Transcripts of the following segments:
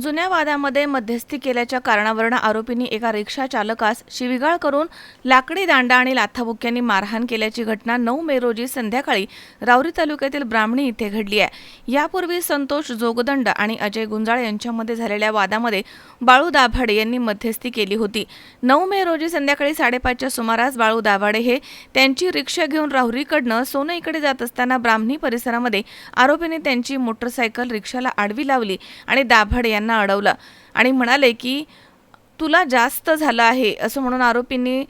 जुन्या वादामध्ये मध्यस्थी केल्याच्या कारणावरून आरोपींनी एका रिक्षा चालकास शिवीगाळ करून लाकडी दांडा आणि लाथाबुक्क्यांनी मारहाण केल्याची घटना 9 मे रोजी संध्याकाळी राहुरी तालुक्यातील ब्राह्मणी इथे घडली आहे। यापूर्वी संतोष जोगदंड आणि अजय गुंजाळ यांच्यामध्ये झालेल्या वादामध्ये बाळू दाभाडे यांनी मध्यस्थी केली होती। 9 मे रोजी संध्याकाळी 5:30च्या सुमारास बाळू दाभाडे हे त्यांची रिक्षा घेऊन राहुरीकडनं सोनईकडे जात असताना ब्राह्मणी परिसरामध्ये आरोपींनी त्यांची मोटरसायकल रिक्षाला आडवी लावली आणि दाभाडे यांना अडवलं आणि म्हणाले की तुला जास्त झालं आहे असं म्हणून आरोपींनी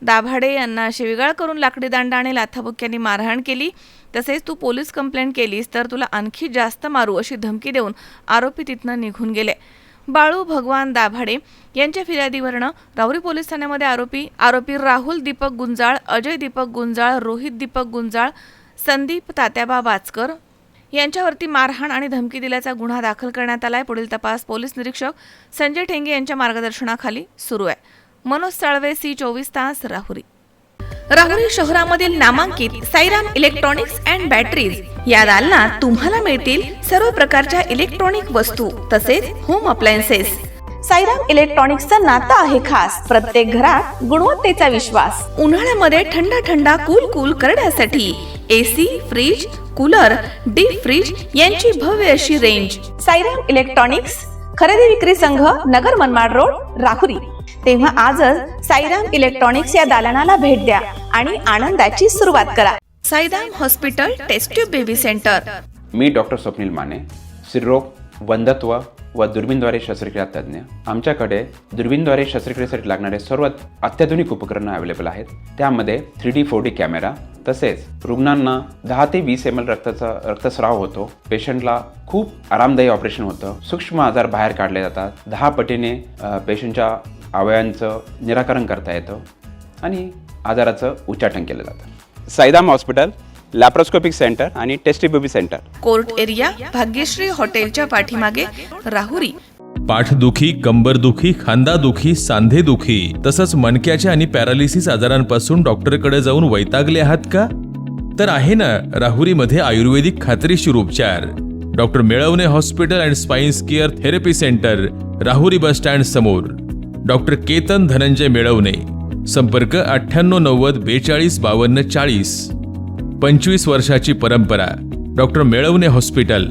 दाभाडे यांना शिवीगाळ करून लाकडी दांडा आणि लाथाबुक्क्यांनी मारहाण केली। तसेच तू पोलीस कंप्लेंट केलीस तर तुला आणखी जास्त मारू अशी धमकी देऊन आरोपी तिथनं निघून गेले। बाळू भगवान दाभाडे यांच्या फिर्यादीवरनं राहुरी पोलीस ठाण्यामध्ये आरोपी राहुल दीपक गुंजाळ, अजय दीपक गुंजाळ, रोहित दीपक गुंजाळ, संदीप तात्याबा वाचकर यांच्यावरती मारहाण आणि धमकी दिल्याचा गुन्हा दाखल करण्यात आलाय। पुढील तपास पोलीस निरीक्षक संजय ठेंगे यांच्या मार्गदर्शनाखाली सुरू आहे। मनोज साळवे, C24 तास, राहुरी। राहुरी शहरामधील नामांकित साईराम इलेक्ट्रॉनिक्स अँड बॅटरीज या दालनात तुम्हाला मिळतील सर्व प्रकारच्या इलेक्ट्रॉनिक वस्तू तसेच होम अप्लायन्सेस। साईराम इलेक्ट्रॉनिक्सचं नातं आहे खास, प्रत्येक घरात गुणवत्तेचा विश्वास। उन्हाळ्यामध्ये थंडा कूल करण्यासाठी AC, fridge, cooler, deep freeze यांची भव्य अशी रेंज। साईराम इलेक्ट्रॉनिक्स, खरेदी विक्री संघ, नगर मनमाड रोड, राहुरी। तेव्हा आजच साईराम इलेक्ट्रॉनिक्स या दालनाला भेट द्या आणि आनंदाची सुरुवात करा। Sairam hospital test tube baby centre. मी डॉक्टर स्वप्नील माने, स्त्रीरोग, वंध्यत्व व दुर्बीणद्वारे शस्त्रक्रिया तज्ञ। आमच्याकडे दुर्बीणद्वारे शस्त्रक्रियेसाठी लागणारे सर्व अत्याधुनिक उपकरणं अवेलेबल आहेत। त्यामध्ये 3D 4D कॅमेरा, तसेच रुग्णांना 10 ते 20 ml रक्तस्राव होतो। पेशंटला खूप आरामदायी ऑपरेशन होतं। सूक्ष्म आजार बाहेर काढले जातात। 10 पटीने पेशंटच्या अवयवांचं निराकरण करता येतं आणि आजाराचं उच्चाटन केलं जातं। साईराम हॉस्पिटल, लॅप्रोस्कोपिक सेंटर आणि test baby centre, court area, Bhagyashree हॉटेलच्या पाठीमागे, राहुरी। पाठदुखी, कंबरदुखी, खांदादुखी, सांधेदुखी तसंच मणक्याच्या आणि पॅरालिसिस आजारांपासून डॉक्टरकडे जाऊन वैतागले आहात का? तर आहे ना राहुरीमध्ये आयुर्वेदिक खात्रीशीर उपचार। Doctor Melavane hospital and spine care therapy centre, Rahuri bus stand समोर। डॉक्टर केतन धनंजय मेळवणे, संपर्क 9890 42 52 40। 25 वर्षाची परंपरा, डॉक्टर मेळवणे हॉस्पिटल।